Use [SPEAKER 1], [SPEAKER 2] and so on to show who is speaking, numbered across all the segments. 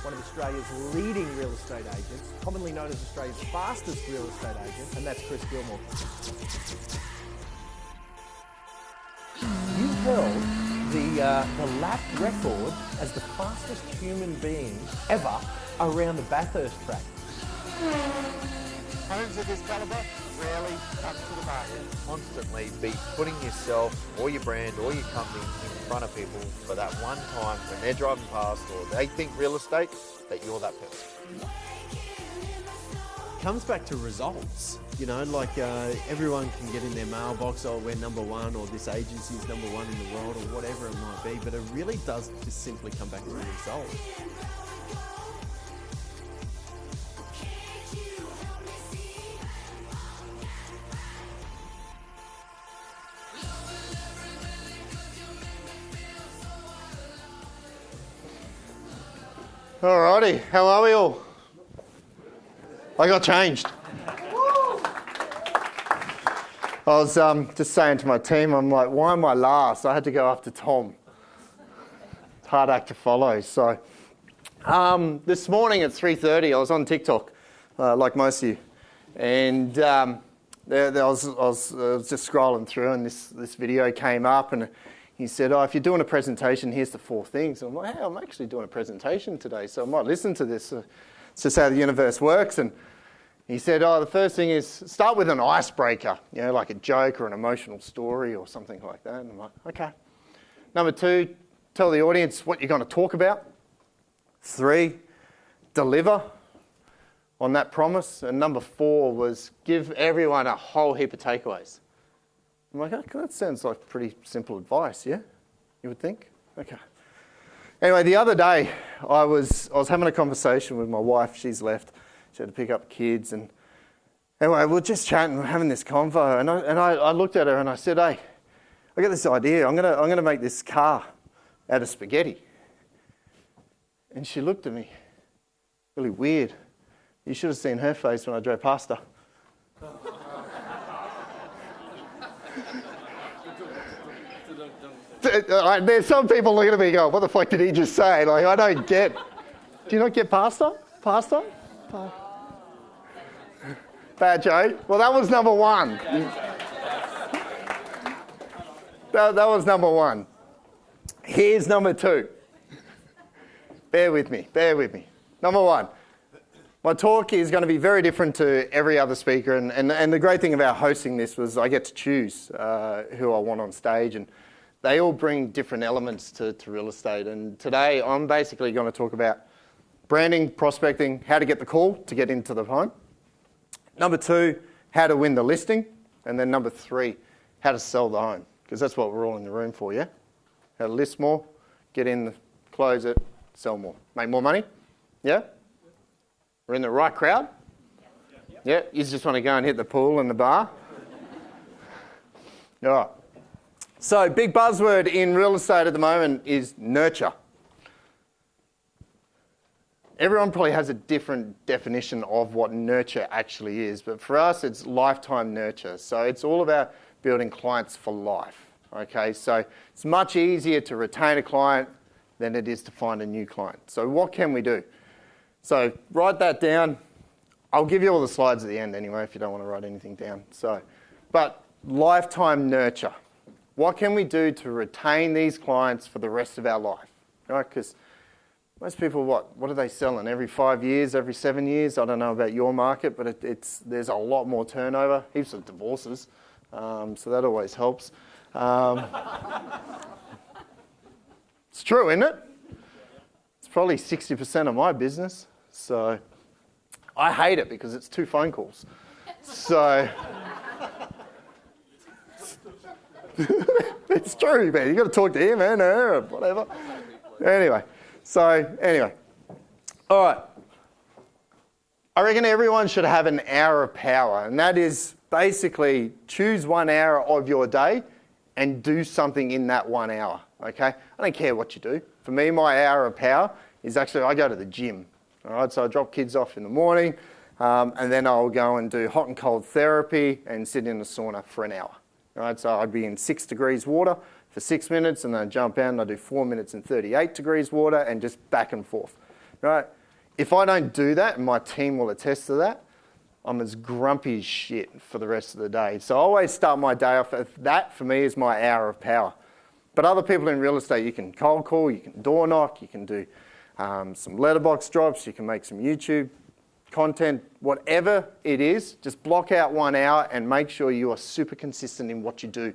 [SPEAKER 1] one of Australia's leading real estate agents, commonly known as Australia's fastest real estate agent, and that's Chris Gilmour. You held the lap record as the fastest human being ever around the Bathurst track.
[SPEAKER 2] Homes of this calibre rarely come to the market. Constantly be putting yourself or your brand or your company in front of people for that one time when they're driving past or they think real estate, that you're that person.
[SPEAKER 3] Comes back to results. You know, like everyone can get in their mailbox, oh, we're number one, or this agency is number one in the world, or whatever it might be, but it really does just simply come back to the result.
[SPEAKER 4] Alrighty, how are we all? I got changed. I was just saying to my team, I'm like, why am I last? I had to go after Tom. It's a hard act to follow. So this morning at 3:30, I was on TikTok, like most of you. And I was just scrolling through and this video came up and he said, oh, if you're doing a presentation, here's the 4 things. And I'm like, hey, I'm actually doing a presentation today, so I might listen to this. It's just how the universe works. And he said, oh, the first thing is start with an icebreaker, you know, like a joke or an emotional story or something like that. And I'm like, okay. Number 2, tell the audience what you're going to talk about. 3, deliver on that promise. And number 4 was give everyone a whole heap of takeaways. I'm like, okay, that sounds like pretty simple advice, yeah? You would think? Okay. Anyway, the other day, I was having a conversation with my wife. She's left. She had to pick up kids. And anyway, we were just chatting, having this convo. And I looked at her and I said, hey, I got this idea. I'm gonna make this car out of spaghetti. And she looked at me really weird. You should have seen her face when I drove past her. There's some people looking at me going, what the fuck did he just say? Like, I don't get. Do you not get pasta? Pasta? Bad joke. Well, that was number 1. That was number 1. Here's number 2. Bear with me. Number 1. My talk is going to be very different to every other speaker. And the great thing about hosting this was I get to choose who I want on stage. And they all bring different elements to real estate. And today I'm basically going to talk about branding, prospecting, how to get the call to get into the home. Number 2, how to win the listing. And then number 3, how to sell the home. Because that's what we're all in the room for, yeah? How to list more, get in, close it, sell more. Make more money? Yeah? We're in the right crowd? Yeah? You just want to go and hit the pool and the bar? All right. So, big buzzword in real estate at the moment is nurture. Everyone probably has a different definition of what nurture actually is, but for us it's lifetime nurture. So it's all about building clients for life. Okay, so it's much easier to retain a client than it is to find a new client. So what can we do? So write that down. I'll give you all the slides at the end anyway if you don't want to write anything down. But lifetime nurture. What can we do to retain these clients for the rest of our life? Right? Because most people, what are they selling? Every 5 years, every 7 years? I don't know about your market, but there's a lot more turnover, heaps of divorces, so that always helps. It's true, isn't it? It's probably 60% of my business, so I hate it because it's 2 phone calls. So it's true, man. You got to talk to him, man, or whatever. Anyway. All right. I reckon everyone should have an hour of power, and that is basically choose 1 hour of your day and do something in that 1 hour, okay? I don't care what you do. For me, my hour of power is actually I go to the gym, all right? So I drop kids off in the morning, and then I'll go and do hot and cold therapy and sit in the sauna for an hour, all right? So I'd be in 6 degrees water for 6 minutes, and then I jump out and I do 4 minutes in 38 degrees water and just back and forth. right? If I don't do that, and my team will attest to that, I'm as grumpy as shit for the rest of the day. So I always start my day off. That, for me, is my hour of power. But other people in real estate, you can cold call, you can door knock, you can do some letterbox drops, you can make some YouTube content, whatever it is, just block out 1 hour and make sure you are super consistent in what you do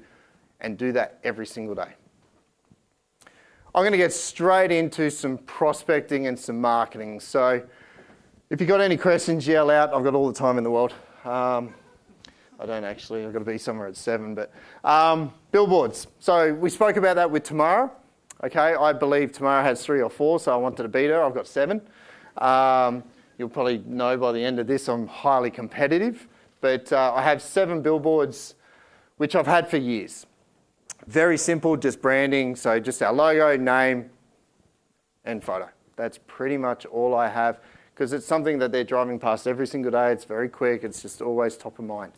[SPEAKER 4] and do that every single day. I'm going to get straight into some prospecting and some marketing. So if you've got any questions, yell out. I've got all the time in the world. I don't actually. I've got to be somewhere at 7. But billboards. So we spoke about that with Tamara. Okay, I believe Tamara has 3 or 4, so I wanted to beat her. I've got 7. You'll probably know by the end of this I'm highly competitive. But I have 7 billboards, which I've had for years. Very simple, just branding. So just our logo, name, and photo. That's pretty much all I have, because it's something that they're driving past every single day. It's very quick. It's just always top of mind.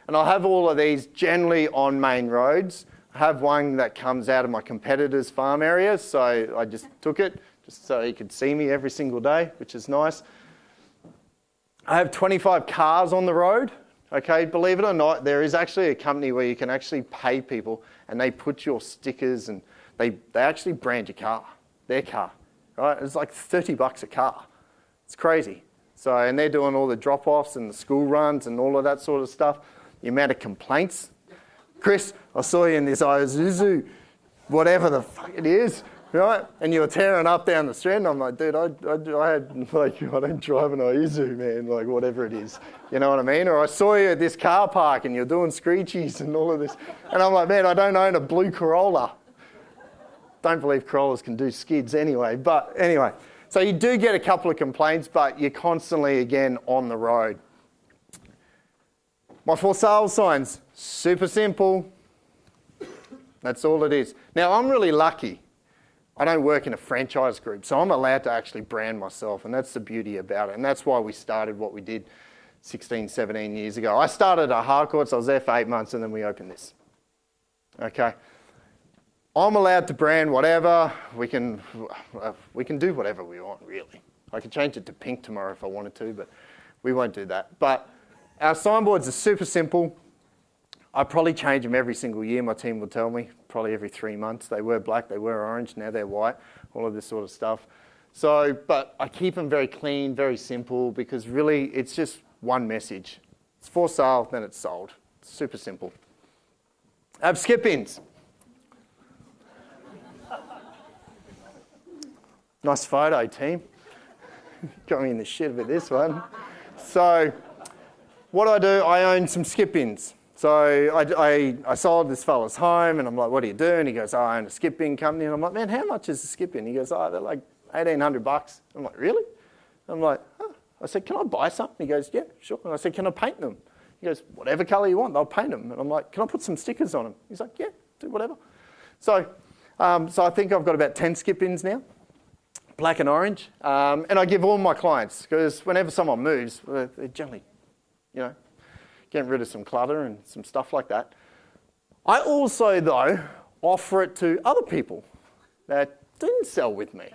[SPEAKER 4] And I'll have all of these generally on main roads. I have one that comes out of my competitor's farm area, so I just took it just so he could see me every single day, which is nice. I have 25 cars on the road. Okay, believe it or not, there is actually a company where you can actually pay people and they put your stickers and they actually brand your car, their car, right? It's like $30 a car. It's crazy. So, and they're doing all the drop-offs and the school runs and all of that sort of stuff. The amount of complaints. Chris, I saw you in this Isuzu, whatever the fuck it is, right? And you were tearing up down the street, and I'm like, dude, I don't drive an Isuzu, man, like whatever it is. You know what I mean? Or I saw you at this car park and you're doing screechies and all of this. And I'm like, man, I don't own a blue Corolla. Don't believe Corollas can do skids anyway. But anyway, so you do get a couple of complaints, but you're constantly, again, on the road. My for sale signs, super simple. That's all it is. Now, I'm really lucky. I don't work in a franchise group, so I'm allowed to actually brand myself, and that's the beauty about it. And that's why we started what we did 16, 17 years ago. I started at Harcourts, I was there for 8 months, and then we opened this. Okay? I'm allowed to brand whatever. We can do whatever we want, really. I could change it to pink tomorrow if I wanted to, but we won't do that. But our signboards are super simple. I probably change them every single year, my team will tell me, probably every 3 months. They were black, they were orange, now they're white, all of this sort of stuff. So, but I keep them very clean, very simple, because really it's just one message. It's for sale, then it's sold. It's super simple. I have skip-ins. Nice photo, team. Got me in the shit with this one. So, what do, I own some skip-ins. So I sold this fella's home, and I'm like, what do you do? And he goes, oh, I own a skip-in company. And I'm like, man, how much is a skip-in? He goes, oh, they're like $1,800. I'm like, really? I'm like, huh. I said, can I buy some? He goes, yeah, sure. And I said, can I paint them? He goes, whatever colour you want, they'll paint them. And I'm like, can I put some stickers on them? He's like, yeah, do whatever. So I think I've got about 10 skip-ins now, black and orange. And I give all my clients, because whenever someone moves, they're generally, you know, getting rid of some clutter and some stuff like that. I also, though, offer it to other people that didn't sell with me.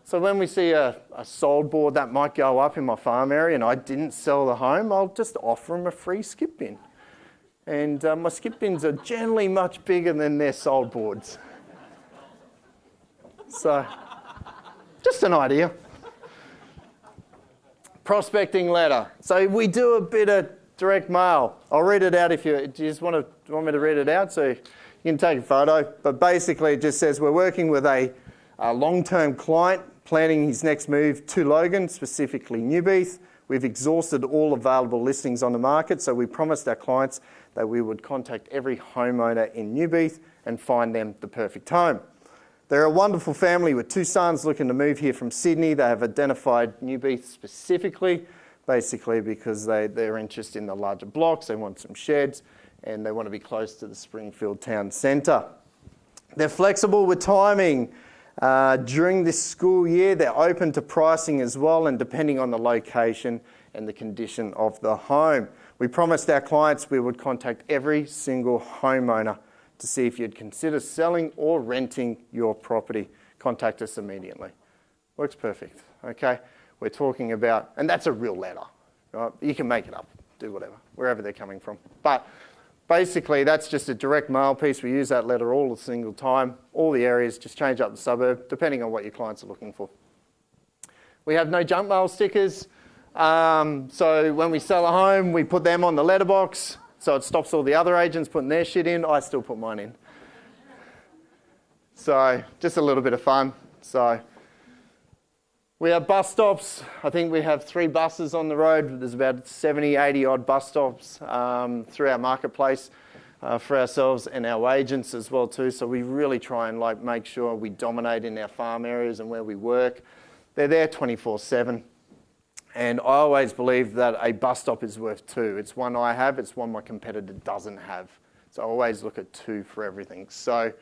[SPEAKER 4] So when we see a sold board that might go up in my farm area and I didn't sell the home, I'll just offer them a free skip bin. And my skip bins are generally much bigger than their sold boards. So, just an idea. Prospecting letter. So we do a bit of direct mail. I'll read it out if you just want me to read it out, so you can take a photo. But basically it just says we're working with a long-term client planning his next move to Logan, specifically Newbeath. We've exhausted all available listings on the market, so we promised our clients that we would contact every homeowner in Newbeath and find them the perfect home. They're a wonderful family with 2 sons looking to move here from Sydney. They have identified Newbeath specifically, basically because they're interested in the larger blocks, they want some sheds, and they want to be close to the Springfield town centre. They're flexible with timing. During this school year, they're open to pricing as well, and depending on the location and the condition of the home. We promised our clients we would contact every single homeowner to see if you'd consider selling or renting your property. Contact us immediately. Works perfect, okay? We're talking about, and that's a real letter, right? You can make it up, do whatever, wherever they're coming from. But basically, that's just a direct mail piece. We use that letter all the single time, all the areas, just change up the suburb, depending on what your clients are looking for. We have no junk mail stickers. So when we sell a home, we put them on the letterbox, so it stops all the other agents putting their shit in. I still put mine in. So just a little bit of fun. So we have bus stops. I think we have 3 buses on the road. There's about 70, 80 odd bus stops through our marketplace for ourselves and our agents as well too. So we really try and make sure we dominate in our farm areas and where we work. They're there 24/7. And I always believe that a bus stop is worth 2. It's one I have, it's one my competitor doesn't have. So I always look at 2 for everything. So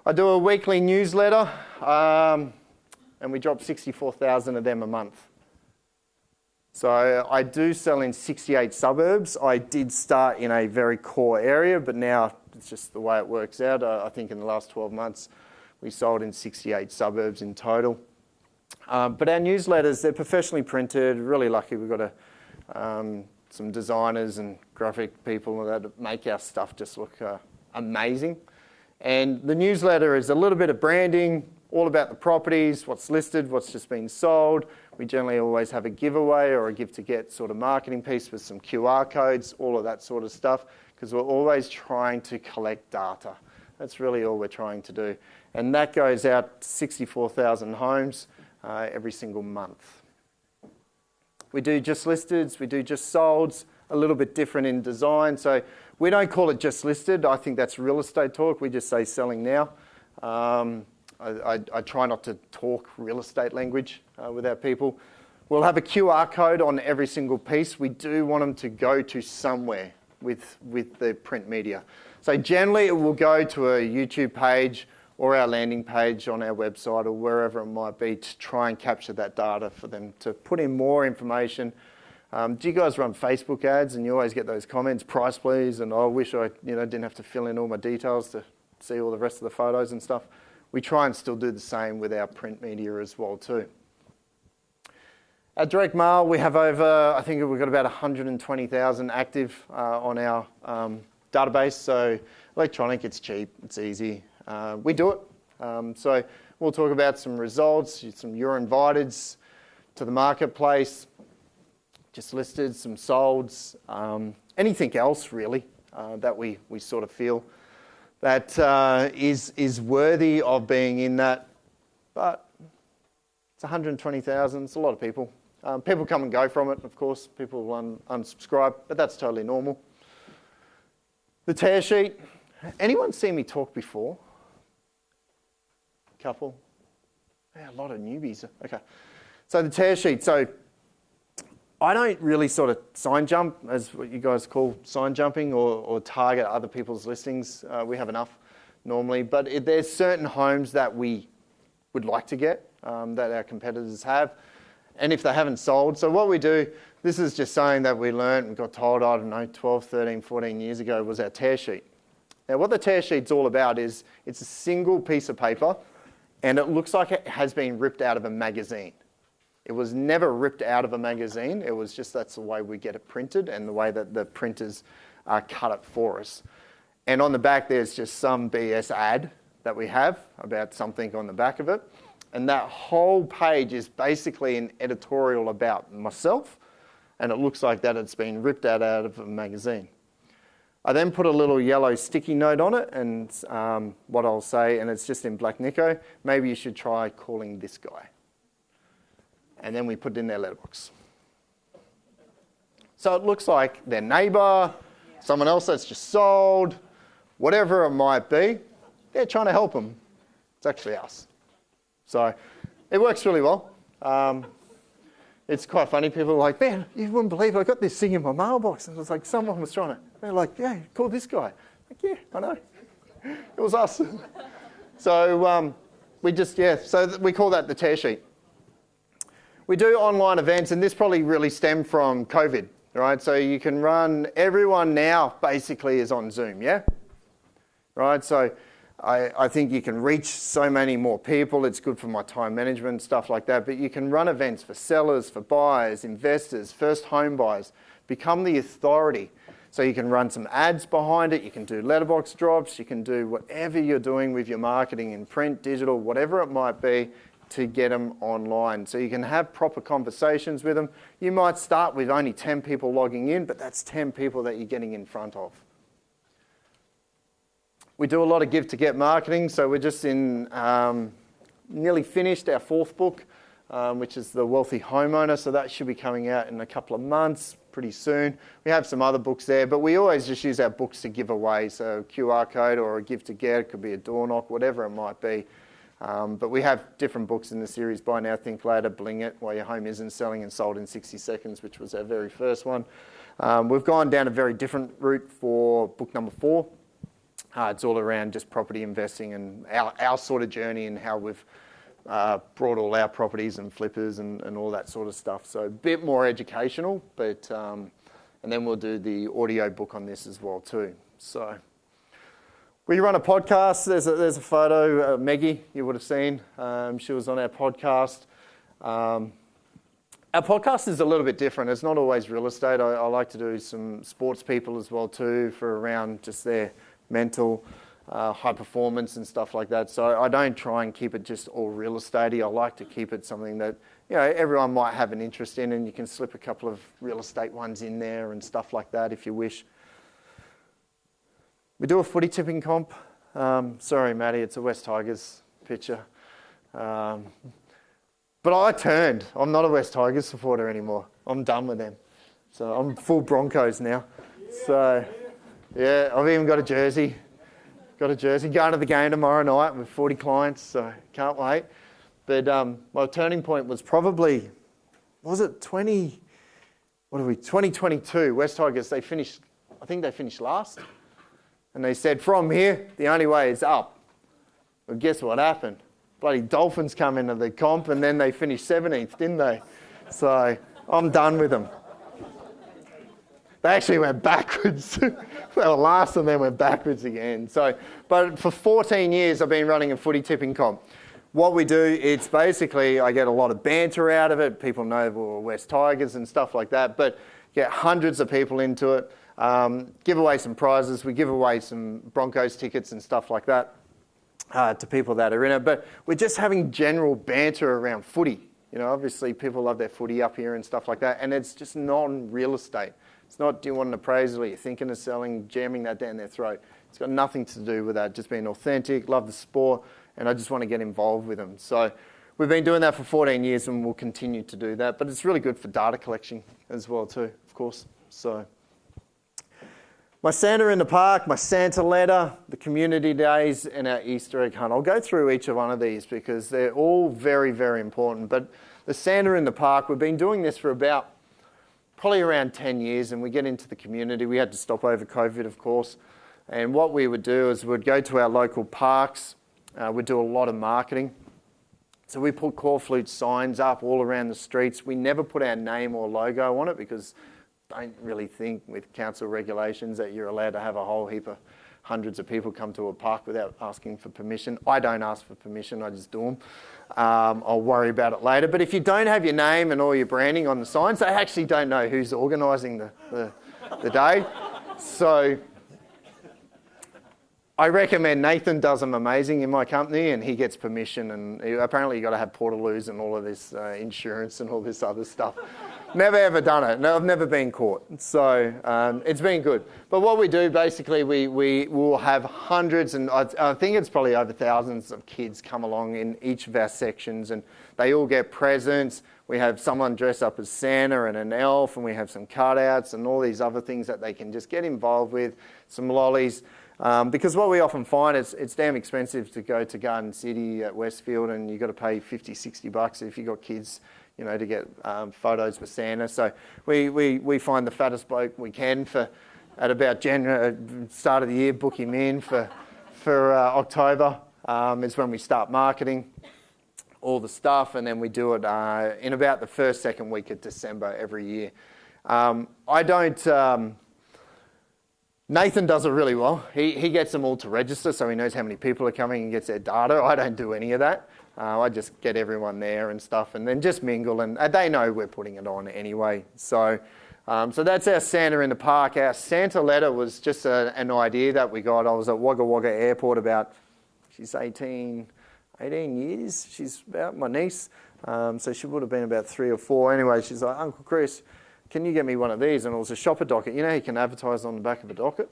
[SPEAKER 4] I do a weekly newsletter, and we drop 64,000 of them a month. So I do sell in 68 suburbs. I did start in a very core area, but now it's just the way it works out. I think in the last 12 months, we sold in 68 suburbs in total. But our newsletters, they're professionally printed. Really lucky we've got some designers and graphic people that make our stuff just look amazing. And the newsletter is a little bit of branding, all about the properties, what's listed, what's just been sold. We generally always have a giveaway or a give to get sort of marketing piece with some QR codes, all of that sort of stuff, because we're always trying to collect data. That's really all we're trying to do. And that goes out to 64,000 homes every single month. We do just listeds, we do just solds, a little bit different in design. So we don't call it just listed. I think that's real estate talk. We just say selling now. I try not to talk real estate language with our people. We'll have a QR code on every single piece. We do want them to go to somewhere with the print media. So generally it will go to a YouTube page or our landing page on our website or wherever it might be to try and capture that data for them to put in more information. Do you guys run Facebook ads and you always get those comments, price please, and I wish I didn't have to fill in all my details to see all the rest of the photos and stuff? We try and still do the same with our print media as well too. Our direct mail, we have over, I think we've got about 120,000 active on our database. So electronic, it's cheap, it's easy. We do it. So we'll talk about some results, some you're inviteds to the marketplace, just listed, some solds, anything else really that we sort of feel that is worthy of being in that. But it's 120,000, it's a lot of people. People come and go from it, of course. People will unsubscribe, but that's totally normal. The tear sheet. Anyone seen me talk before? Couple? Yeah, a lot of newbies. Okay. So the tear sheet. So I don't really sort of sign jump, as what you guys call sign jumping, or target other people's listings. We have enough normally. But there's certain homes that we would like to get that our competitors have. And if they haven't sold, so what we do, this is just something that we learned and got told, I don't know, 12, 13, 14 years ago, was our tear sheet. Now what the tear sheet's all about is it's a single piece of paper and it looks like it has been ripped out of a magazine. It was never ripped out of a magazine, it was just that's the way we get it printed and the way that the printers cut it for us. And on the back there's just some BS ad that we have about something on the back of it. And that whole page is basically an editorial about myself, and it looks like that it's been ripped out of a magazine. I then put a little yellow sticky note on it, and what I'll say, and it's just in black Nico, maybe you should try calling this guy. And then we put it in their letterbox. So it looks like their neighbour, someone else that's just sold, whatever it might be, they're trying to help them. It's actually us. So it works really well. It's quite funny. People are like, man, you wouldn't believe I got this thing in my mailbox. And it was like, someone was trying to, they're like, yeah, call this guy. Like, yeah, I know. It was us. So so we call that the tear sheet. We do online events, and this probably really stemmed from COVID, right? So you can run, everyone now basically is on Zoom, yeah? Right, so I think you can reach so many more people. It's good for my time management, stuff like that. But you can run events for sellers, for buyers, investors, first home buyers. Become the authority. So you can run some ads behind it. You can do letterbox drops. You can do whatever you're doing with your marketing in print, digital, whatever it might be, to get them online. So you can have proper conversations with them. You might start with only 10 people logging in, but that's 10 people that you're getting in front of. We do a lot of give to get marketing. So we're just in nearly finished our 4th book, which is The Wealthy Homeowner. So that should be coming out in a couple of months, pretty soon. We have some other books there, but we always just use our books to give away. So a QR code or a give to get, it could be a door knock, whatever it might be. But we have different books in the series: Buy Now, Think Later, Bling It, Why Your Home Isn't Selling and Sold in 60 Seconds, which was our very first one. We've gone down a very different route for book number 4. It's all around just property investing and our sort of journey and how we've brought all our properties and flippers and all that sort of stuff. So a bit more educational, but and then we'll do the audio book on this as well too. So we run a podcast. There's a photo, Meggie, you would have seen. She was on our podcast. Our podcast is a little bit different. It's not always real estate. I like to do some sports people as well too, for around just their mental high performance and stuff like that. So I don't try and keep it just all real estate-y. I like to keep it something that, you know, everyone might have an interest in, and you can slip a couple of real estate ones in there and stuff like that if you wish. We do a footy tipping comp. Sorry, Matty, it's a West Tigers picture. But I turned. I'm not a West Tigers supporter anymore. I'm done with them. So I'm full Broncos now. So yeah, I've even got a jersey. Going to the game tomorrow night with 40 clients, so can't wait. But my turning point was probably, was it 2022, West Tigers, I think they finished last. And they said, from here, the only way is up. Well, guess what happened? Bloody Dolphins come into the comp, and then they finished 17th, didn't they? So I'm done with them. They actually went backwards. They were last and then went backwards again. So, but for 14 years, I've been running a footy tipping comp. What we do, it's basically, I get a lot of banter out of it. People know we're West Tigers and stuff like that, but get hundreds of people into it. Give away some prizes. We give away some Broncos tickets and stuff like that to people that are in it. But we're just having general banter around footy. You know, obviously people love their footy up here and stuff like that, and it's just non-real estate. It's not, do you want an appraisal, you're thinking of selling, jamming that down their throat. It's got nothing to do with that, just being authentic, love the sport, and I just want to get involved with them. So we've been doing that for 14 years and we'll continue to do that. But it's really good for data collection as well too, of course. So my Santa in the Park, my Santa letter, the community days, and our Easter egg hunt. I'll go through each of one of these because they're all very, very important. But the Santa in the Park, we've been doing this for probably around 10 years, and we get into the community. We had to stop over COVID, of course. And what we would do is we'd go to our local parks. We'd do a lot of marketing. So we put corflute signs up all around the streets. We never put our name or logo on it because I don't really think with council regulations that you're allowed to have a whole heap of hundreds of people come to a park without asking for permission. I don't ask for permission, I just do them. I'll worry about it later. But if you don't have your name and all your branding on the signs, they actually don't know who's organising the day. So I recommend Nathan does them amazing in my company, and he gets permission, and apparently you've got to have portaloos and all of this insurance and all this other stuff. Never ever done it. No, I've never been caught. So it's been good. But what we do basically, we will have hundreds, and I think it's probably over thousands of kids come along in each of our sections, and they all get presents. We have someone dress up as Santa and an elf, and we have some cutouts and all these other things that they can just get involved with, some lollies. Because what we often find is it's damn expensive to go to Garden City at Westfield, and you've got to pay $50-$60 if you've got kids, you know, to get photos with Santa. So we find the fattest bloke we can at about start of the year, book him in for October is when we start marketing all the stuff, and then we do it in about the first, second week of December every year. I don't Nathan does it really well. He gets them all to register, so he knows how many people are coming and gets their data. I don't do any of that. I just get everyone there and stuff, and then just mingle, and they know we're putting it on anyway. So that's our Santa in the park. Our Santa letter was just an idea that we got. I was at Wagga Wagga Airport about, she's 18 years. She's about my niece, so she would have been about 3 or 4. Anyway, she's like, Uncle Chris, can you get me one of these? And it was a shopper docket. You know, you can advertise on the back of a docket.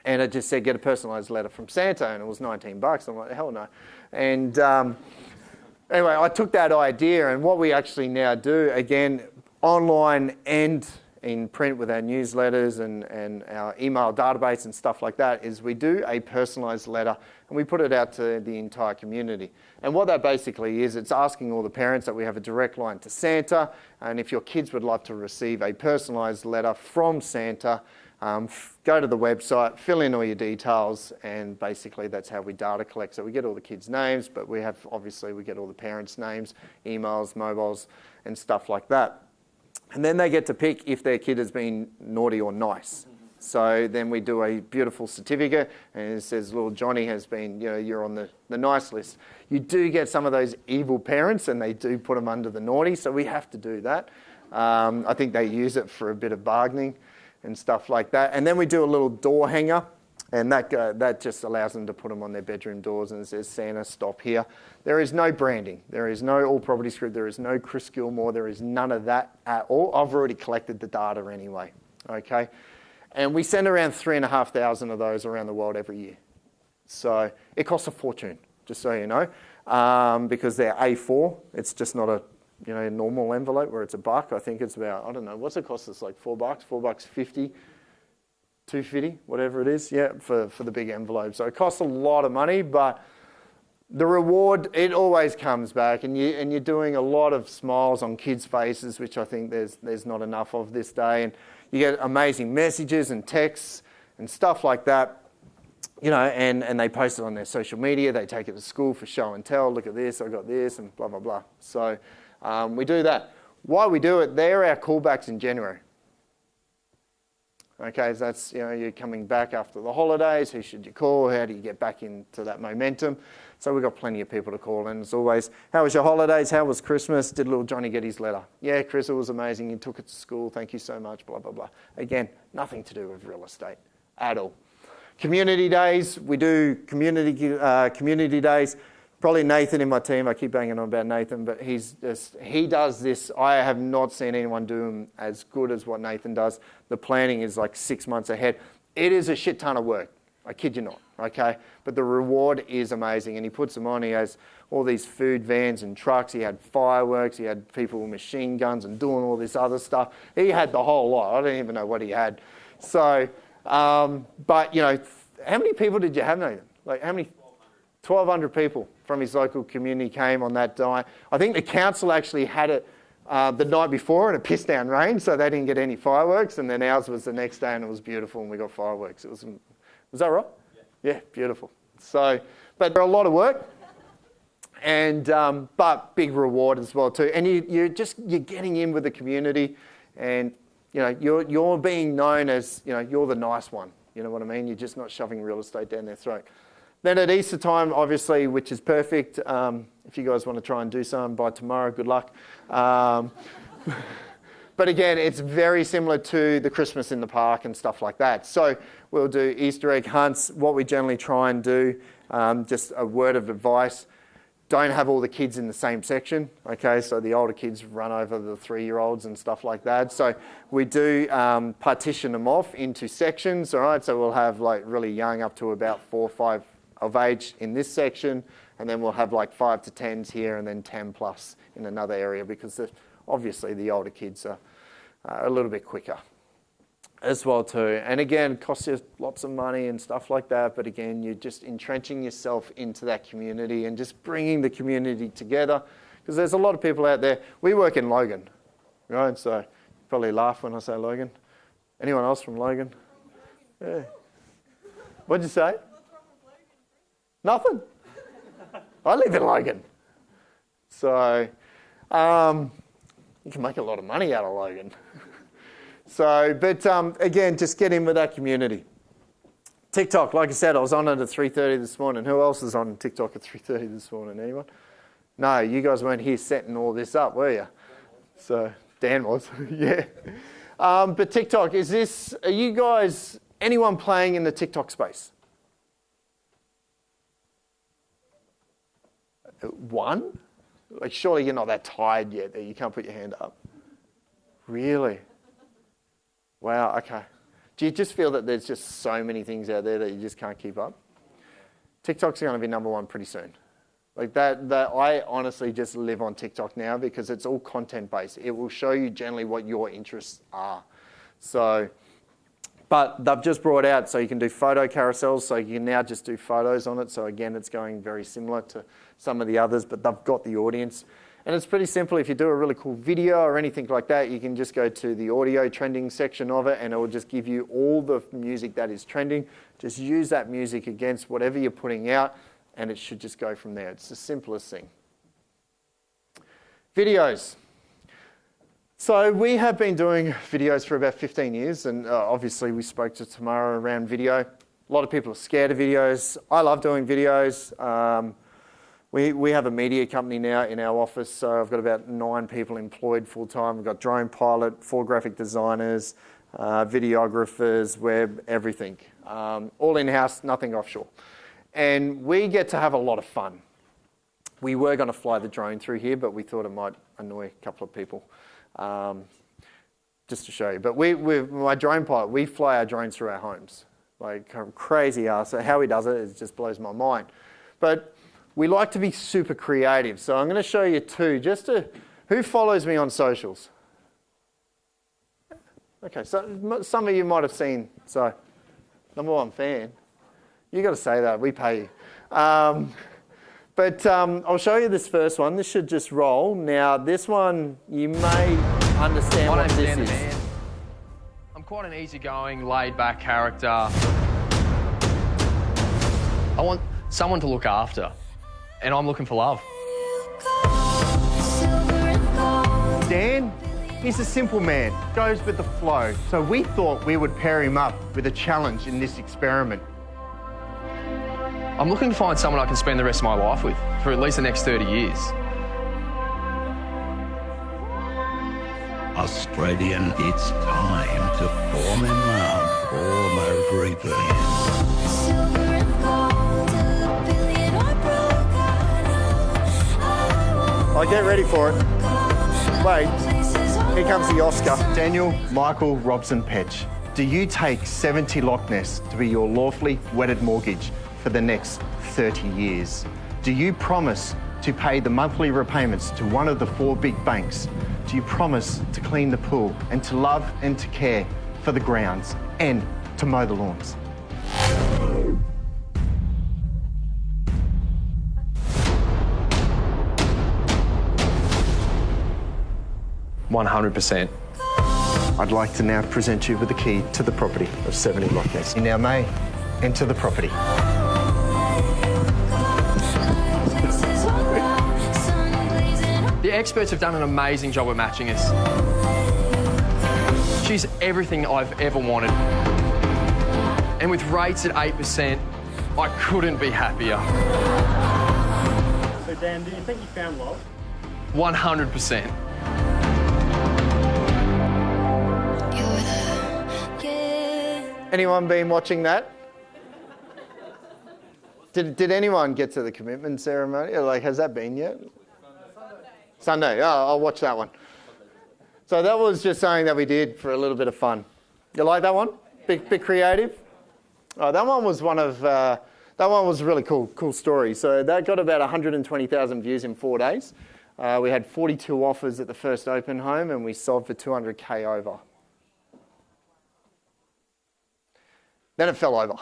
[SPEAKER 4] And it just said, get a personalised letter from Santa, and it was $19. I'm like, hell no. And anyway, I took that idea, and what we actually now do, again, online and in print with our newsletters and our email database and stuff like that, is we do a personalised letter and we put it out to the entire community. And what that basically is, it's asking all the parents that we have a direct line to Santa, and if your kids would love to receive a personalised letter from Santa, go to the website, fill in all your details, and basically that's how we data collect. So we get all the kids' names, but we get all the parents' names, emails, mobiles, and stuff like that. And then they get to pick if their kid has been naughty or nice. So then we do a beautiful certificate, and it says little Johnny has been, you're on the nice list. You do get some of those evil parents, and they do put them under the naughty, so we have to do that. I think they use it for a bit of bargaining and stuff like that. And then we do a little door hanger, and that just allows them to put them on their bedroom doors, and it says, Santa, stop here. There is no branding. There is no All Property Script. There is no Chris Gilmour. There is none of that at all. I've already collected the data anyway, okay? And we send around 3,500 of those around the world every year. So it costs a fortune, just so you know, because they're A4. It's just not a normal envelope where it's $1. I think it's about, I don't know, what's it cost us, like $4, $4.50, $2.50, whatever it is, yeah, for the big envelope. So it costs a lot of money, but the reward, it always comes back, and you're doing a lot of smiles on kids' faces, which I think there's not enough of this day, and you get amazing messages and texts and stuff like that, and they post it on their social media. They take it to school for show and tell. Look at this, I got this, and blah, blah, blah. So we do that. Why we do it, they're our callbacks in January. Okay, so that's, you're coming back after the holidays. Who should you call? How do you get back into that momentum? So we've got plenty of people to call, and it's always, how was your holidays? How was Christmas? Did little Johnny get his letter? Yeah, Chris, it was amazing. You took it to school. Thank you so much, blah, blah, blah. Again, nothing to do with real estate at all. Community days, we do community days. Probably Nathan in my team, I keep banging on about Nathan, but he does this. I have not seen anyone do them as good as what Nathan does. The planning is like 6 months ahead. It is a shit ton of work. I kid you not, okay? But the reward is amazing, and he puts them on. He has all these food vans and trucks. He had fireworks. He had people with machine guns and doing all this other stuff. He had the whole lot. I don't even know what he had. So, but, how many people did you have, Nathan? Like, how many? 1,200 people from his local community came on that day. I think the council actually had it the night before, and it pissed down rain, so they didn't get any fireworks, and then ours was the next day, and it was beautiful, and we got fireworks. Was that right? Yeah, beautiful. So, but they're a lot of work, and but big reward as well too. And you're getting in with the community, and you're being known as you're the nice one. You know what I mean? You're just not shoving real estate down their throat. Then at Easter time, obviously, which is perfect. If you guys want to try and do some by tomorrow, good luck. But again, it's very similar to the Christmas in the park and stuff like that. So we'll do Easter egg hunts. What we generally try and do, just a word of advice, don't have all the kids in the same section, okay? So the older kids run over the 3-year-olds and stuff like that. So we do partition them off into sections, all right? So we'll have like really young up to about 4 or 5 of age in this section, and then we'll have like 5 to 10s here, and then 10 plus in another area, because obviously the older kids are a little bit quicker as well too. And again, it costs you lots of money and stuff like that, but again, you're just entrenching yourself into that community and just bringing the community together, because there's a lot of people out there. We work in Logan, right? So you probably laugh when I say Logan. Anyone else from Logan? Yeah. What'd you say? Nothing. I live in Logan. So you can make a lot of money out of Logan. So, but again, just get in with that community. TikTok, like I said, I was on it at 3:30 this morning. Who else is on TikTok at 3:30 this morning? Anyone? No, you guys weren't here setting all this up, were you? So Dan was, yeah. But TikTok, are you guys, anyone playing in the TikTok space? One? Like, surely you're not that tired yet that you can't put your hand up. Really? Wow, okay. Do you just feel that there's just so many things out there that you just can't keep up? TikTok's going to be number one pretty soon. Like that I honestly just live on TikTok now because it's all content-based. It will show you generally what your interests are. So, but they've just brought out so you can do photo carousels, so you can now just do photos on it. So again, it's going very similar to some of the others, but they've got the audience. And it's pretty simple. If you do a really cool video or anything like that, you can just go to the audio trending section of it and it will just give you all the music that is trending. Just use that music against whatever you're putting out and it should just go from there. It's the simplest thing. Videos. So we have been doing videos for about 15 years and obviously we spoke to Tamara around video. A lot of people are scared of videos. I love doing videos. We have a media company now in our office, so I've got about 9 people employed full-time. We've got drone pilot, 4 graphic designers, videographers, web, everything. All in-house, nothing offshore. And we get to have a lot of fun. We were going to fly the drone through here, but we thought it might annoy a couple of people, just to show you. But my drone pilot, we fly our drones through our homes. Like crazy ass. So how he does it just blows my mind. But we like to be super creative. So I'm going to show you 2 who follows me on socials? Okay, so some of you might have seen, so number 1 fan. You got to say that, we pay you. But I'll show you this first one. This should just roll. Now this one, you may understand what this is.
[SPEAKER 5] Man. I'm quite an easygoing, laid-back character. I want someone to look after. And I'm looking for love.
[SPEAKER 4] Dan, he's a simple man, goes with the flow. So we thought we would pair him up with a challenge in this experiment.
[SPEAKER 5] I'm looking to find someone I can spend the rest of my life with for at least the next 30 years.
[SPEAKER 6] Australian, it's time to fall in love all over again.
[SPEAKER 4] Oh, get ready for it. Wait, here comes the Oscar. Daniel Michael Robson Petch. Do you take 70 Loch Ness to be your lawfully wedded mortgage for the next 30 years? Do you promise to pay the monthly repayments to one of the 4 big banks? Do you promise to clean the pool and to love and to care for the grounds and to mow the lawns?
[SPEAKER 5] 100%.
[SPEAKER 4] I'd like to now present you with the key to the property of 70 Loch Ness. You now may enter the property.
[SPEAKER 5] The experts have done an amazing job at matching us. She's everything I've ever wanted. And with rates at 8%, I couldn't be happier.
[SPEAKER 7] So Dan, do you think you found love?
[SPEAKER 5] 100%.
[SPEAKER 4] Anyone been watching that? Did anyone get to the commitment ceremony? Or like, has that been yet? Sunday. Oh, I'll watch that one. So that was just something that we did for a little bit of fun. You like that one? Bit creative. Oh, that one was that one was a really cool story. So that got about 120,000 views in 4 days. We had 42 offers at the first open home, and we sold for 200K over. Then it fell over.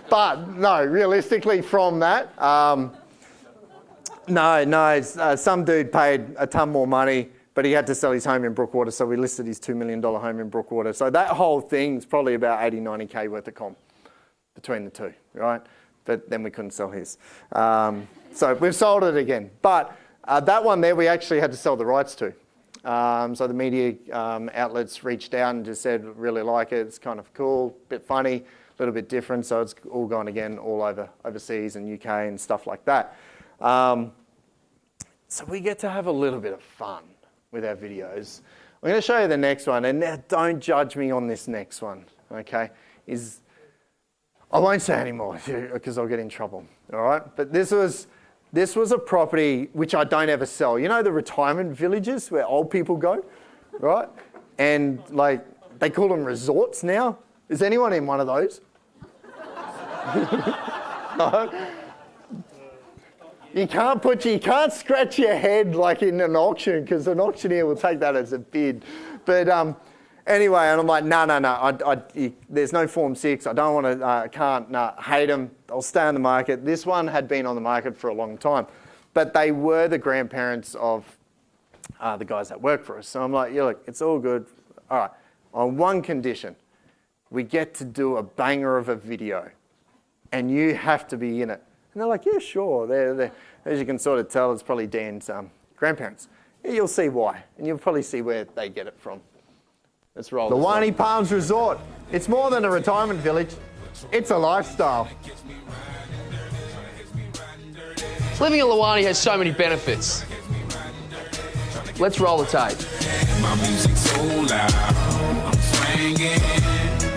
[SPEAKER 4] But no, realistically from that, some dude paid a ton more money, but he had to sell his home in Brookwater, so we listed his $2 million home in Brookwater. So that whole thing's probably about 80, 90K worth of comp between the two, right? But then we couldn't sell his. So we've sold it again. But that one there, we actually had to sell the rights to. So the media outlets reached out and just said, really like it, it's kind of cool, bit funny, a little bit different. So it's all gone again all over overseas and UK and stuff like that. So we get to have a little bit of fun with our videos. I'm going to show you the next one, and now don't judge me on this next one, okay? I won't say anymore because I'll get in trouble, all right? But this was a property which I don't ever sell. You know the retirement villages where old people go, right? And like they call them resorts now. Is anyone in one of those? No? You can't scratch your head like in an auction because an auctioneer will take that as a bid. But anyway, and I'm like, no. There's no Form 6. I don't want to, can't, hate them. I'll stay on the market. This one had been on the market for a long time. But they were the grandparents of the guys that work for us. So I'm like, yeah, look, it's all good. All right, on one condition. We get to do a banger of a video. And you have to be in it. And they're like, yeah, sure. They're, as you can sort of tell, it's probably Dan's grandparents. Yeah, you'll see why. And you'll probably see where they get it from. Let's roll. The Winey Palms Resort. It's more than a retirement village. It's a lifestyle.
[SPEAKER 5] Living in Lawani has so many benefits. Let's roll the tape.
[SPEAKER 8] My music's so loud, I'm swinging.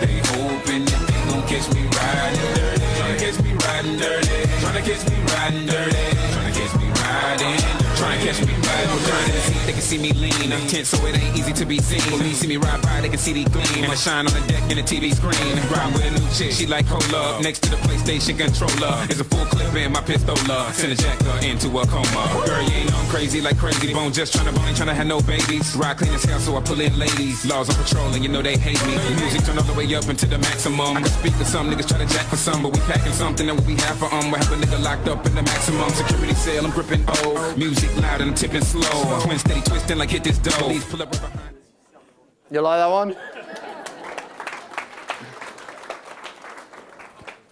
[SPEAKER 8] They hoping that they gon' catch me riding dirty. Tryna catch me riding dirty. Tryna catch me riding dirty. Tryna catch me riding dirty. Tryna catch me riding dirty. They can see me lean, I'm tense, so it ain't easy to be seen. When you see me ride by, they can see the gleam. And I shine on the deck in the TV screen. Ride with a new chick, she like cola. Next to the PlayStation controller is a full clip in my pistola. Send a jacker into a coma. Girl, you ain't know I'm crazy like crazy bone. Just tryna bone, ain't tryna have no babies. Ride clean as hell, so I pull in ladies. Laws on patrol, and you know they hate me. The music turn all the way up into the maximum. I can speak to some niggas, try to jack for some, but we packing something that we have for We have a nigga locked up in the maximum security cell. I'm gripping O. Music loud and I'm tipping slow. Twin steady twisting like hit this dough. Please pull up right behind.
[SPEAKER 4] You like that one?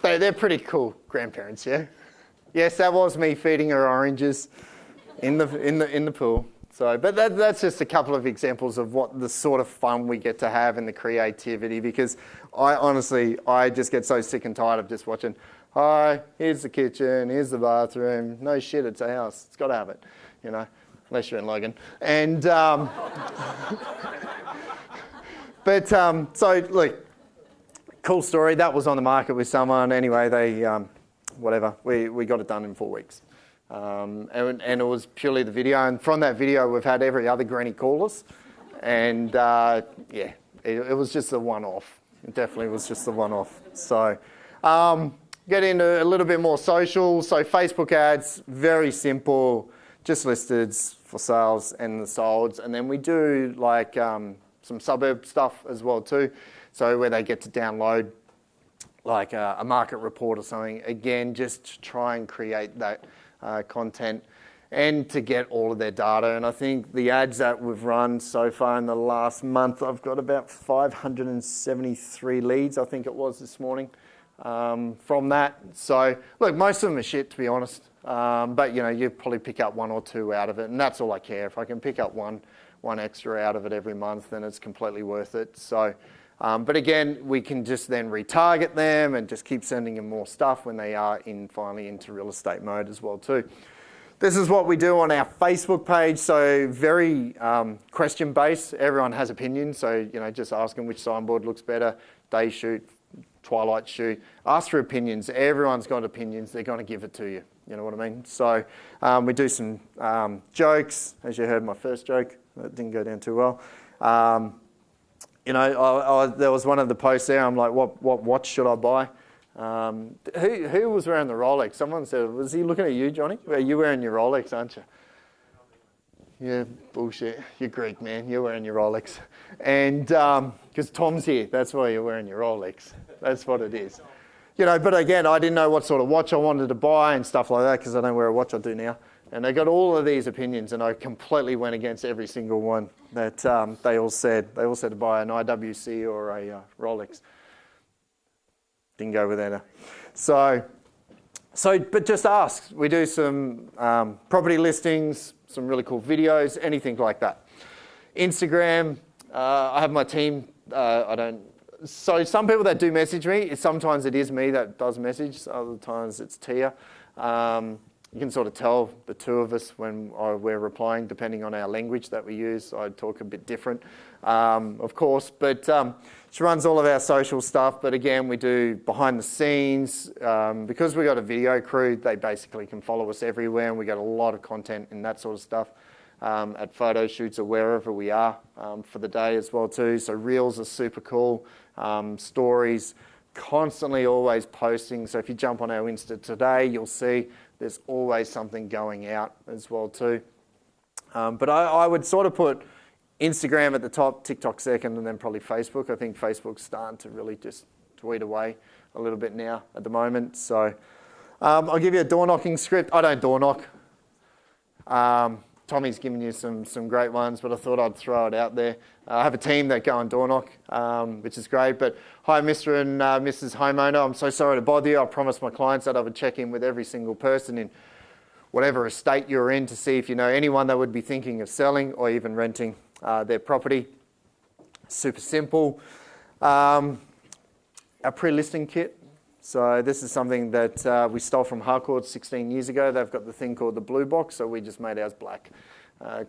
[SPEAKER 4] They're pretty cool grandparents, yeah? Yes, that was me feeding her oranges in the pool. So, but that's just a couple of examples of what the sort of fun we get to have and the creativity, because I just get so sick and tired of just watching, hi, here's the kitchen, here's the bathroom. No shit, it's a house. It's got to have it, you know, unless you're in Logan. And, but, so, look, cool story. That was on the market with someone. Anyway, they, whatever, we got it done in 4 weeks. And it was purely the video. And from that video, we've had every other granny call us. And, yeah, it was just a one-off. It definitely was just a one-off. So, get into a little bit more social. So Facebook ads, very simple, just listeds for sales and the solds. And then we do like some suburb stuff as well too. So where they get to download like a market report or something. Again, just to try and create that content and to get all of their data. And I think the ads that we've run so far in the last month, I've got about 573 leads, I think it was this morning. From that. So, look, most of them are shit, to be honest. But, you know, you probably pick up 1 or 2 out of it, and that's all I care. If I can pick up one extra out of it every month, then it's completely worth it. So, but again, we can just then retarget them and just keep sending them more stuff when they are finally into real estate mode as well too. This is what we do on our Facebook page. So very question-based. Everyone has opinions. So, you know, just ask them which signboard looks better, day shoot, twilight shoot. Ask for opinions. Everyone's got opinions. They're going to give it to you. You know what I mean? So we do some jokes. As you heard my first joke, that didn't go down too well. You know, there was one of the posts there. I'm like, what watch should I buy? Who was wearing the Rolex? Someone said, was he looking at you, Johnny? Well, you're wearing your Rolex, aren't you? Yeah, bullshit. You're Greek, man. You're wearing your Rolex. And because Tom's here, that's why you're wearing your Rolex. That's what it is. You know, but again, I didn't know what sort of watch I wanted to buy and stuff like that because I don't wear a watch, I do now. And they got all of these opinions, and I completely went against every single one that they all said. They all said to buy an IWC or a Rolex. Didn't go with that. So, but just ask. We do some property listings, some really cool videos, anything like that. Instagram, I have my team. So some people that do message me, sometimes it is me that does message. Other times it's Tia. You can sort of tell the two of us when we're replying, depending on our language that we use. I talk a bit different, of course. But she runs all of our social stuff. But again, we do behind the scenes. Because we've got a video crew, they basically can follow us everywhere. And we got a lot of content and that sort of stuff at photo shoots or wherever we are for the day as well too. So reels are super cool. Stories, constantly always posting. So if you jump on our Insta today, you'll see there's always something going out as well too. But I would sort of put Instagram at the top, TikTok second, and then probably Facebook. I think Facebook's starting to really just tweet away a little bit now at the moment. So I'll give you a door knocking script. I don't door knock. Tommy's given you some great ones, but I thought I'd throw it out there. I have a team that go and door knock, which is great. But hi, Mr. and Mrs. Homeowner. I'm so sorry to bother you. I promised my clients that I would check in with every single person in whatever estate you're in to see if you know anyone that would be thinking of selling or even renting their property. Super simple. Our pre-listing kit. So this is something that we stole from Harcourt 16 years ago. They've got the thing called the blue box, so we just made ours black.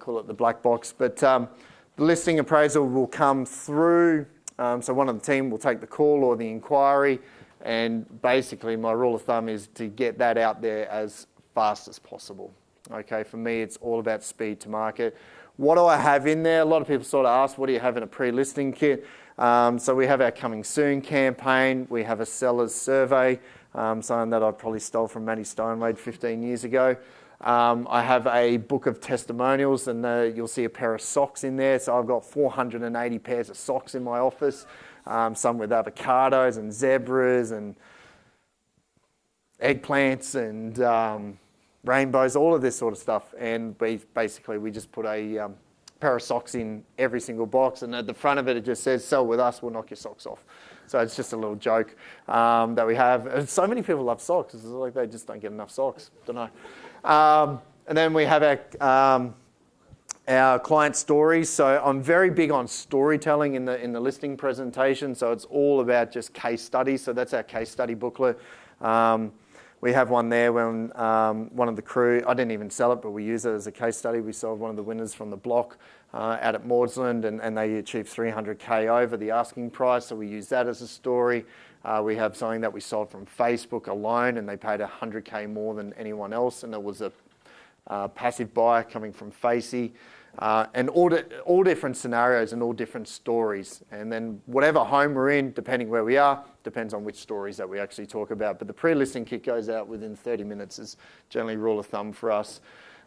[SPEAKER 4] Call it the black box. But the listing appraisal will come through. So one of the team will take the call or the inquiry. And basically my rule of thumb is to get that out there as fast as possible. Okay, for me, it's all about speed to market. What do I have in there? A lot of people sort of ask, what do you have in a pre-listing kit? So we have our Coming Soon campaign. We have a seller's survey, something that I probably stole from Matty Steinwade 15 years ago. I have a book of testimonials, and you'll see a pair of socks in there. So I've got 480 pairs of socks in my office, some with avocados and zebras and eggplants and rainbows, all of this sort of stuff. And we just put a pair of socks in every single box, and at the front of it, it just says, sell with us, we'll knock your socks off. So it's just a little joke that we have. And so many people love socks. It's like they just don't get enough socks. Don't know. And then we have our client stories. So I'm very big on storytelling in the listing presentation. So it's all about just case studies. So that's our case study booklet. We have one there when one of the crew, I didn't even sell it, but we use it as a case study. We sold one of the winners from the block out at Maudsley, and they achieved 300K over the asking price, so we use that as a story. We have something that we sold from Facebook alone, and they paid 100K more than anyone else, and it was a passive buyer coming from Facey. And all different scenarios and all different stories. And then whatever home we're in, depending where we are, depends on which stories that we actually talk about. But the pre-listing kit goes out within 30 minutes is generally rule of thumb for us.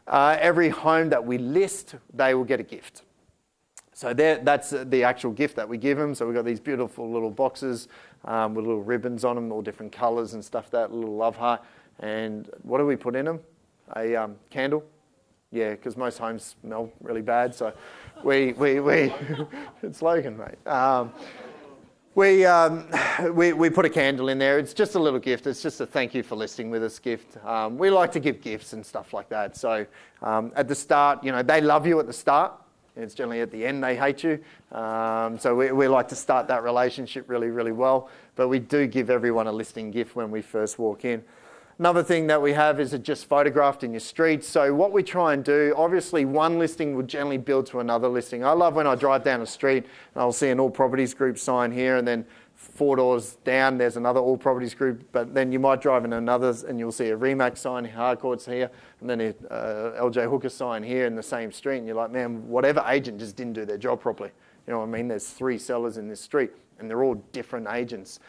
[SPEAKER 4] Every home that we list, they will get a gift. So that's the actual gift that we give them. So we've got these beautiful little boxes with little ribbons on them, all different colours and stuff, that little love heart. And what do we put in them? A candle. Yeah, because most homes smell really bad, so we it's Logan, mate. We put a candle in there. It's just a little gift. It's just a thank you for listing with us gift. We like to give gifts and stuff like that. So at the start, they love you at the start. It's generally at the end they hate you. So we like to start that relationship really, really well. But we do give everyone a listing gift when we first walk in. Another thing that we have is it just photographed in your street. So what we try and do, obviously one listing will generally build to another listing. I love when I drive down a street and I'll see an all properties group sign here, and then 4 doors down there's another all properties group, but then you might drive in another and you'll see a Remax sign, Harcourt's here, and then a LJ Hooker sign here in the same street, and you're like, man, whatever agent just didn't do their job properly. You know what I mean? There's 3 sellers in this street and they're all different agents.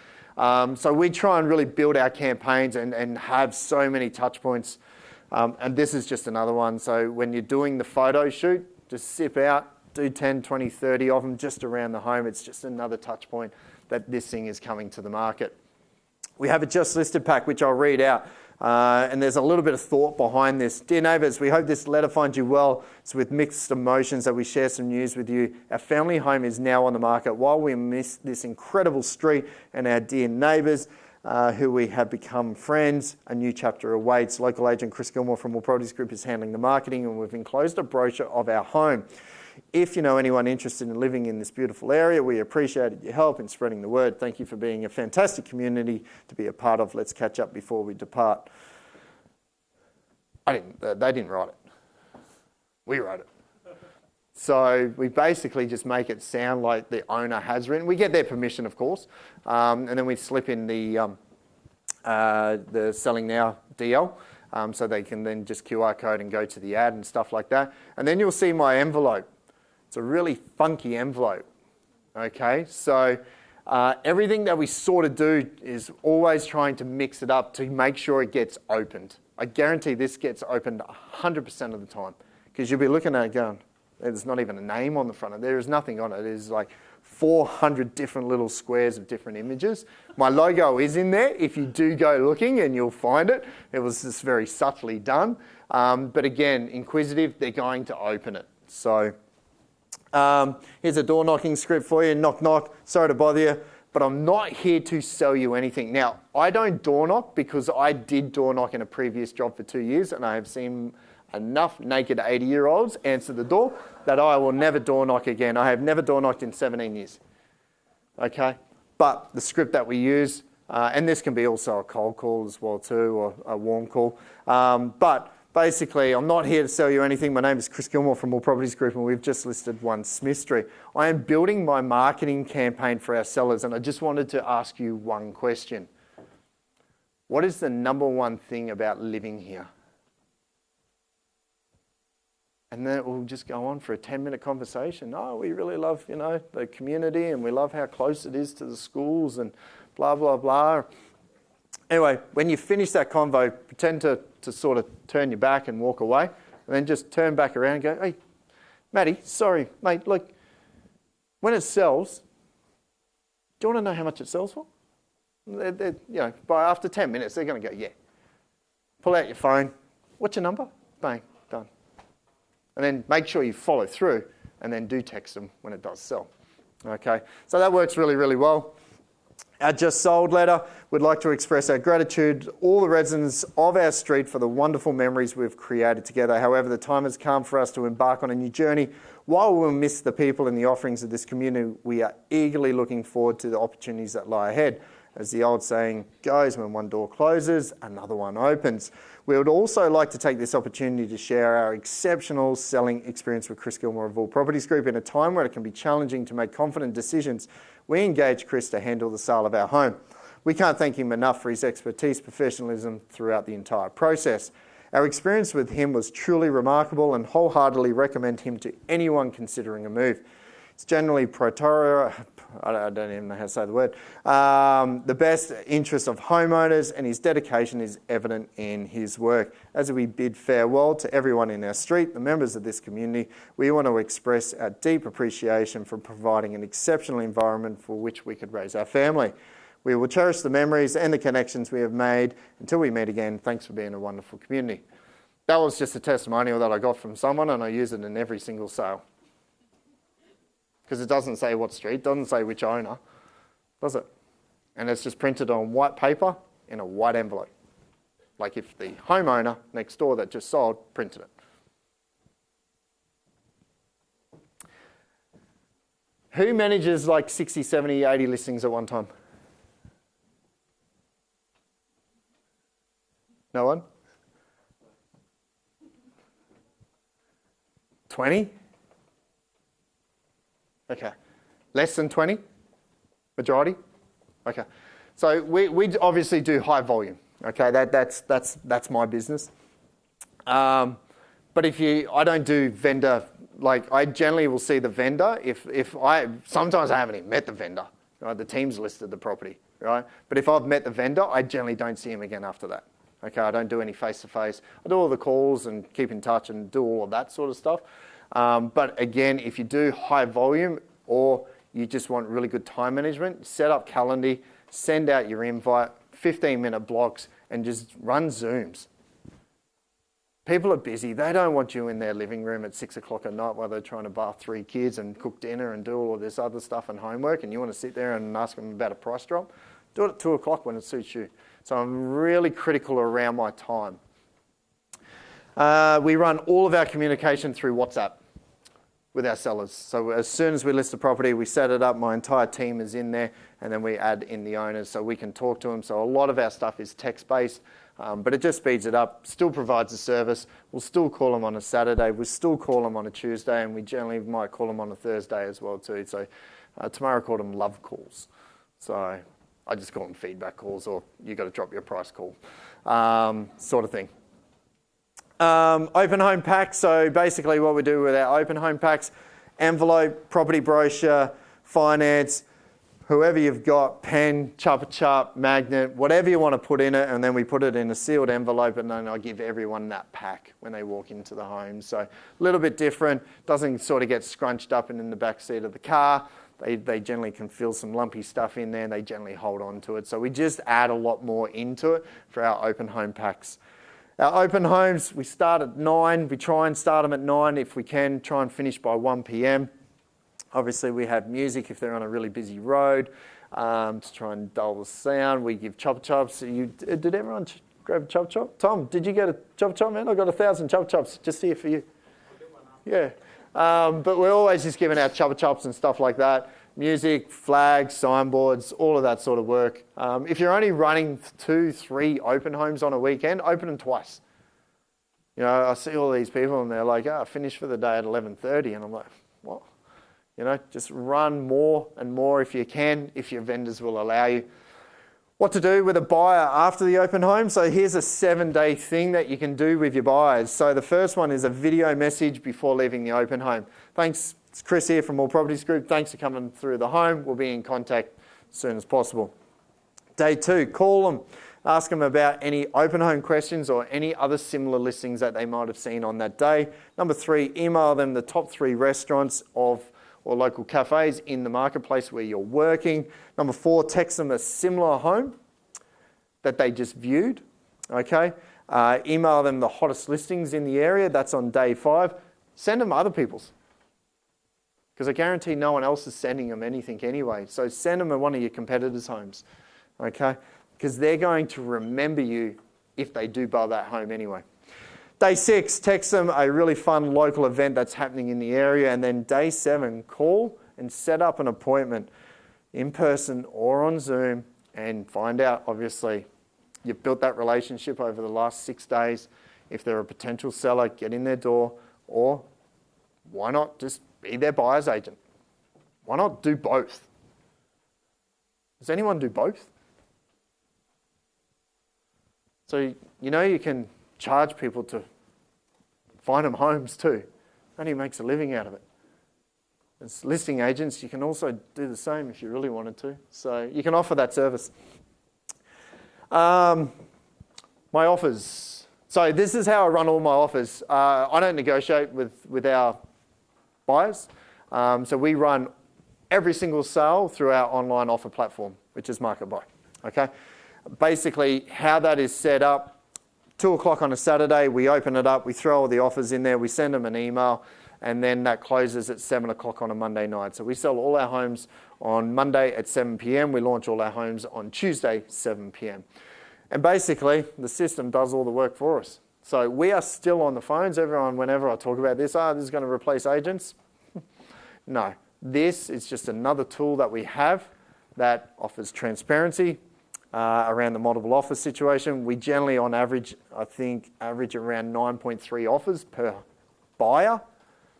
[SPEAKER 4] So we try and really build our campaigns and have so many touch points. And this is just another one. So when you're doing the photo shoot, just zip out, do 10, 20, 30 of them just around the home. It's just another touch point that this thing is coming to the market. We have a just listed pack, which I'll read out. And there's a little bit of thought behind this. Dear neighbours, we hope this letter finds you well. It's with mixed emotions that we share some news with you. Our family home is now on the market. While we miss this incredible street and our dear neighbours, who we have become friends. A new chapter awaits. Local agent Chris Gilmour from All Properties Group is handling the marketing, and we've enclosed a brochure of our home. If you know anyone interested in living in this beautiful area, we appreciate your help in spreading the word. Thank you for being a fantastic community to be a part of. Let's catch up before we depart. They didn't write it. We wrote it. So we basically just make it sound like the owner has written. We get their permission, of course, and then we slip in the Selling Now DL, so they can then just QR code and go to the ad and stuff like that. And then you'll see my envelope. It's a really funky envelope. Okay, so everything that we sort of do is always trying to mix it up to make sure it gets opened. I guarantee this gets opened 100% of the time, because you'll be looking at it going, there's not even a name on the front of it. There is nothing on it. There's like 400 different little squares of different images. My logo is in there. If you do go looking, and you'll find it. It was just very subtly done. But again, inquisitive, they're going to open it. So here's a door knocking script for you. Knock, knock. Sorry to bother you, but I'm not here to sell you anything. Now, I don't door knock because I did door knock in a previous job for 2 years, and I have seen enough naked 80-year-olds answer the door that I will never door knock again. I have never door knocked in 17 years. Okay? But the script that we use, and this can be also a cold call as well too, or a warm call. But basically, I'm not here to sell you anything. My name is Chris Gilmour from All Properties Group, and we've just listed 1 Smith Street. I am building my marketing campaign for our sellers, and I just wanted to ask you one question. What is the number one thing about living here? And then we'll just go on for a 10-minute conversation. Oh, we really love, the community, and we love how close it is to the schools and blah, blah, blah. Anyway, when you finish that convo, pretend to sort of turn your back and walk away, and then just turn back around and go, hey, Matty, sorry, mate, look, when it sells, do you want to know how much it sells for? By after 10 minutes, they're going to go, yeah. Pull out your phone. What's your number? Bang, done. And then make sure you follow through, and then do text them when it does sell. Okay, so that works really, really well. Our Just Sold letter, we'd like to express our gratitude to all the residents of our street for the wonderful memories we've created together. However, the time has come for us to embark on a new journey. While we'll miss the people and the offerings of this community, we are eagerly looking forward to the opportunities that lie ahead. As the old saying goes, when one door closes, another one opens. We would also like to take this opportunity to share our exceptional selling experience with Chris Gilmour of All Properties Group. In a time where it can be challenging to make confident decisions, we engaged Chris to handle the sale of our home. We can't thank him enough for his expertise, professionalism throughout the entire process. Our experience with him was truly remarkable, and wholeheartedly recommend him to anyone considering a move. It's generally I don't even know how to say the word, the best interest of homeowners, and his dedication is evident in his work. As we bid farewell to everyone in our street, the members of this community, we want to express our deep appreciation for providing an exceptional environment for which we could raise our family. We will cherish the memories and the connections we have made. Until we meet again, thanks for being a wonderful community. That was just a testimonial that I got from someone, and I use it in every single sale. Because it doesn't say what street, doesn't say which owner, does it? And it's just printed on white paper in a white envelope. Like if the homeowner next door that just sold printed it. Who manages like 60, 70, 80 listings at one time? No one? 20? Okay. Less than 20? Majority? Okay. So we obviously do high volume. Okay, that's my business. But I don't do vendor, like I generally will see the vendor sometimes I haven't even met the vendor. Right? The team's listed the property, right? But if I've met the vendor, I generally don't see him again after that. Okay, I don't do any face-to-face. I do all the calls and keep in touch and do all of that sort of stuff. But again, if you do high volume or you just want really good time management, set up Calendly, send out your invite, 15-minute blocks, and just run Zooms. People are busy. They don't want you in their living room at 6 o'clock at night while they're trying to bath 3 kids and cook dinner and do all of this other stuff and homework, and you want to sit there and ask them about a price drop. Do it at 2 o'clock when it suits you. So I'm really critical around my time. We run all of our communication through WhatsApp with our sellers. So as soon as we list the property, we set it up, my entire team is in there, and then we add in the owners so we can talk to them. So a lot of our stuff is text-based, but it just speeds it up, still provides a service. We'll still call them on a Saturday, we'll still call them on a Tuesday, and we generally might call them on a Thursday as well too. So tomorrow I called them love calls. So I just call them feedback calls, or you got to drop your price call, sort of thing. Open home packs. So basically what we do with our open home packs, envelope, property brochure, finance, whoever you've got, pen, chop, magnet, whatever you want to put in it, and then we put it in a sealed envelope, and then I give everyone that pack when they walk into the home. So a little bit different, doesn't sort of get scrunched up and in the back seat of the car. They generally can feel some lumpy stuff in there, and they generally hold on to it. So we just add a lot more into it for our open home packs. Our open homes, we start at 9. We try and start them at 9 if we can, try and finish by 1 p.m. Obviously, we have music if they're on a really busy road to try and dull the sound. We give chop-chops. Did everyone grab a chop-chop? Tom, did you get a chop-chop, man? I got 1,000 chop-chops just here for you. Yeah. But we're always just giving out chop-chops and stuff like that. Music, flags, signboards, all of that sort of work. If you're only running 2, 3 open homes on a weekend, open them twice. You know, I see all these people and they're like, finish for the day at 11:30. And I'm like, what? You know, just run more and more if you can, if your vendors will allow you. What to do with a buyer after the open home. So here's a 7-day thing that you can do with your buyers. So the first one is a video message before leaving the open home. Thanks, it's Chris here from All Properties Group. Thanks for coming through the home. We'll be in contact as soon as possible. Day 2, call them. Ask them about any open home questions or any other similar listings that they might have seen on that day. Number 3, email them the top 3 restaurants or local cafes in the marketplace where you're working. Number 4, text them a similar home that they just viewed. Okay. Email them the hottest listings in the area. That's on day 5. Send them other people's, because I guarantee no one else is sending them anything anyway. So send them at one of your competitors' homes. Okay. Because they're going to remember you if they do buy that home anyway. Day 6, text them a really fun local event that's happening in the area. And then day 7, call and set up an appointment in person or on Zoom and find out, obviously, you've built that relationship over the last 6 days. If they're a potential seller, get in their door, or why not just be their buyer's agent? Why not do both? Does anyone do both? So, you know, you can charge people to find them homes too. Only makes a living out of it. As listing agents, you can also do the same if you really wanted to. So you can offer that service. My offers. So this is how I run all my offers. I don't negotiate with our buyers. So we run every single sale through our online offer platform, which is MarketBuy. Okay. Basically, how that is set up, 2 o'clock on a Saturday, we open it up, we throw all the offers in there, we send them an email, and then that closes at 7 o'clock on a Monday night. So we sell all our homes on Monday at 7 p.m. We launch all our homes on Tuesday, 7 p.m. And basically, the system does all the work for us. So we are still on the phones. Everyone, whenever I talk about this, this is going to replace agents. No, this is just another tool that we have that offers transparency, around the multiple offer situation. We generally, on average, I think, average around 9.3 offers per buyer.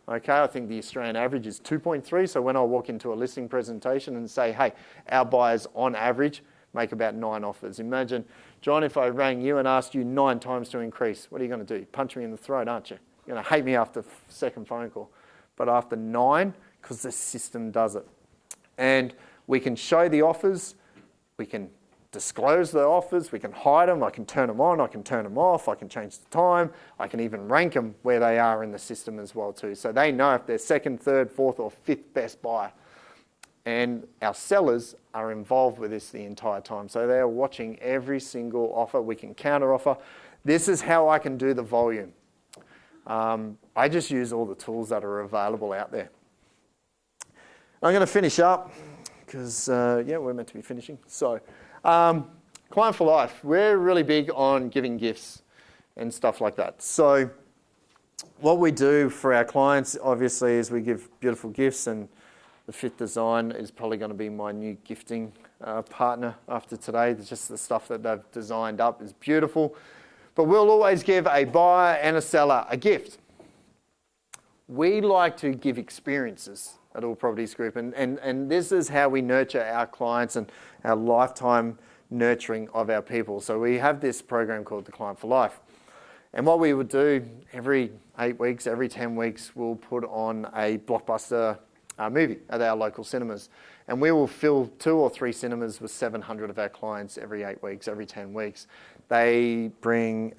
[SPEAKER 4] Okay, I think the Australian average is 2.3. So when I walk into a listing presentation and say, hey, our buyers on average make about 9 offers. Imagine, John, if I rang you and asked you 9 times to increase, what are you going to do? Punch me in the throat, aren't you? You're going to hate me after second phone call. But after 9, because the system does it. And we can show the offers, we can disclose the offers, we can hide them, I can turn them on, I can turn them off, I can change the time, I can even rank them where they are in the system as well too. So they know if they're 2nd, 3rd, 4th or 5th best buyer. And our sellers are involved with this the entire time. So they're watching every single offer. We can counter offer. This is how I can do the volume. I just use all the tools that are available out there. I'm going to finish up because, we're meant to be finishing. So Client for life. We're really big on giving gifts and stuff like that. So what we do for our clients, obviously, is we give beautiful gifts, and the Fit Design is probably going to be my new gifting partner after today. It's just the stuff that they've designed up is beautiful. But we'll always give a buyer and a seller a gift. We like to give experiences at All Properties Group, and this is how we nurture our clients and our lifetime nurturing of our people. So we have this program called the Client for Life. And what we would do every 8 weeks, every 10 weeks, we'll put on a blockbuster movie at our local cinemas. And we will fill 2 or 3 cinemas with 700 of our clients every 8 weeks, every 10 weeks. They bring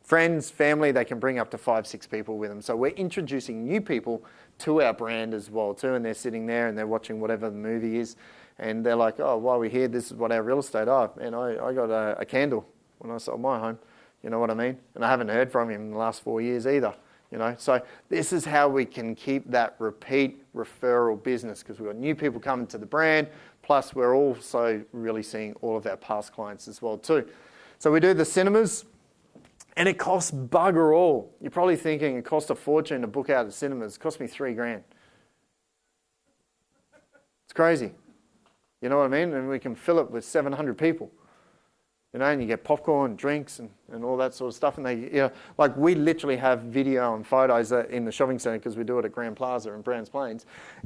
[SPEAKER 4] friends, family, they can bring up to 5, 6 people with them. So we're introducing new people to our brand as well too, and they're sitting there and they're watching whatever the movie is, and they're like, oh, while we're here, this is what our real estate are. And I got a candle when I sold my home, you know what I mean? And I haven't heard from him in the last 4 years either, you know? So this is how we can keep that repeat referral business, because we've got new people coming to the brand, plus we're also really seeing all of our past clients as well too. So we do the cinemas, and it costs bugger all. You're probably thinking it costs a fortune to book out the cinemas. It cost me $3,000. It's crazy. You know what I mean? And we can fill it with 700 people. You know, and you get popcorn, drinks, and all that sort of stuff. And they, you know, like we literally have video and photos in the shopping centre, because we do it at Grand Plaza in Browns Plains,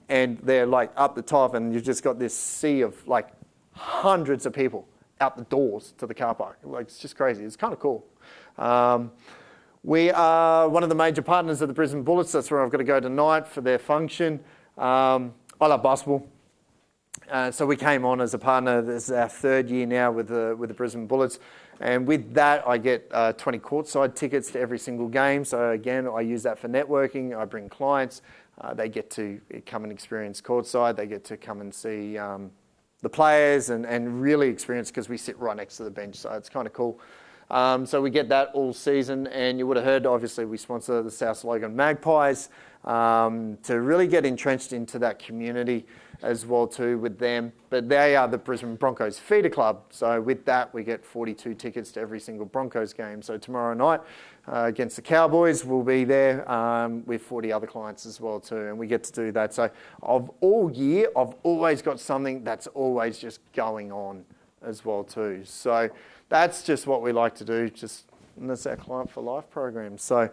[SPEAKER 4] and they're like up the top, and you've just got this sea of like hundreds of people out the doors to the car park. Like, it's just crazy. It's kind of cool. We are one of the major partners of the Brisbane Bullets. That's where I've got to go tonight for their function. I love basketball. So we came on as a partner. This is our 3rd year now with the Brisbane Bullets. And with that, I get 20 courtside tickets to every single game. So again, I use that for networking. I bring clients. They get to come and experience courtside. They get to come and see the players and really experience, because we sit right next to the bench. So it's kind of cool. So we get that all season. And you would have heard, obviously, we sponsor the South Logan Magpies to really get entrenched into that community as well too with them. But they are the Brisbane Broncos feeder club. So with that, we get 42 tickets to every single Broncos game. So tomorrow night against the Cowboys, we'll be there with 40 other clients as well too. And we get to do that. So of all year, I've always got something that's always just going on as well too. So that's just what we like to do. And that's our Client for Life program. So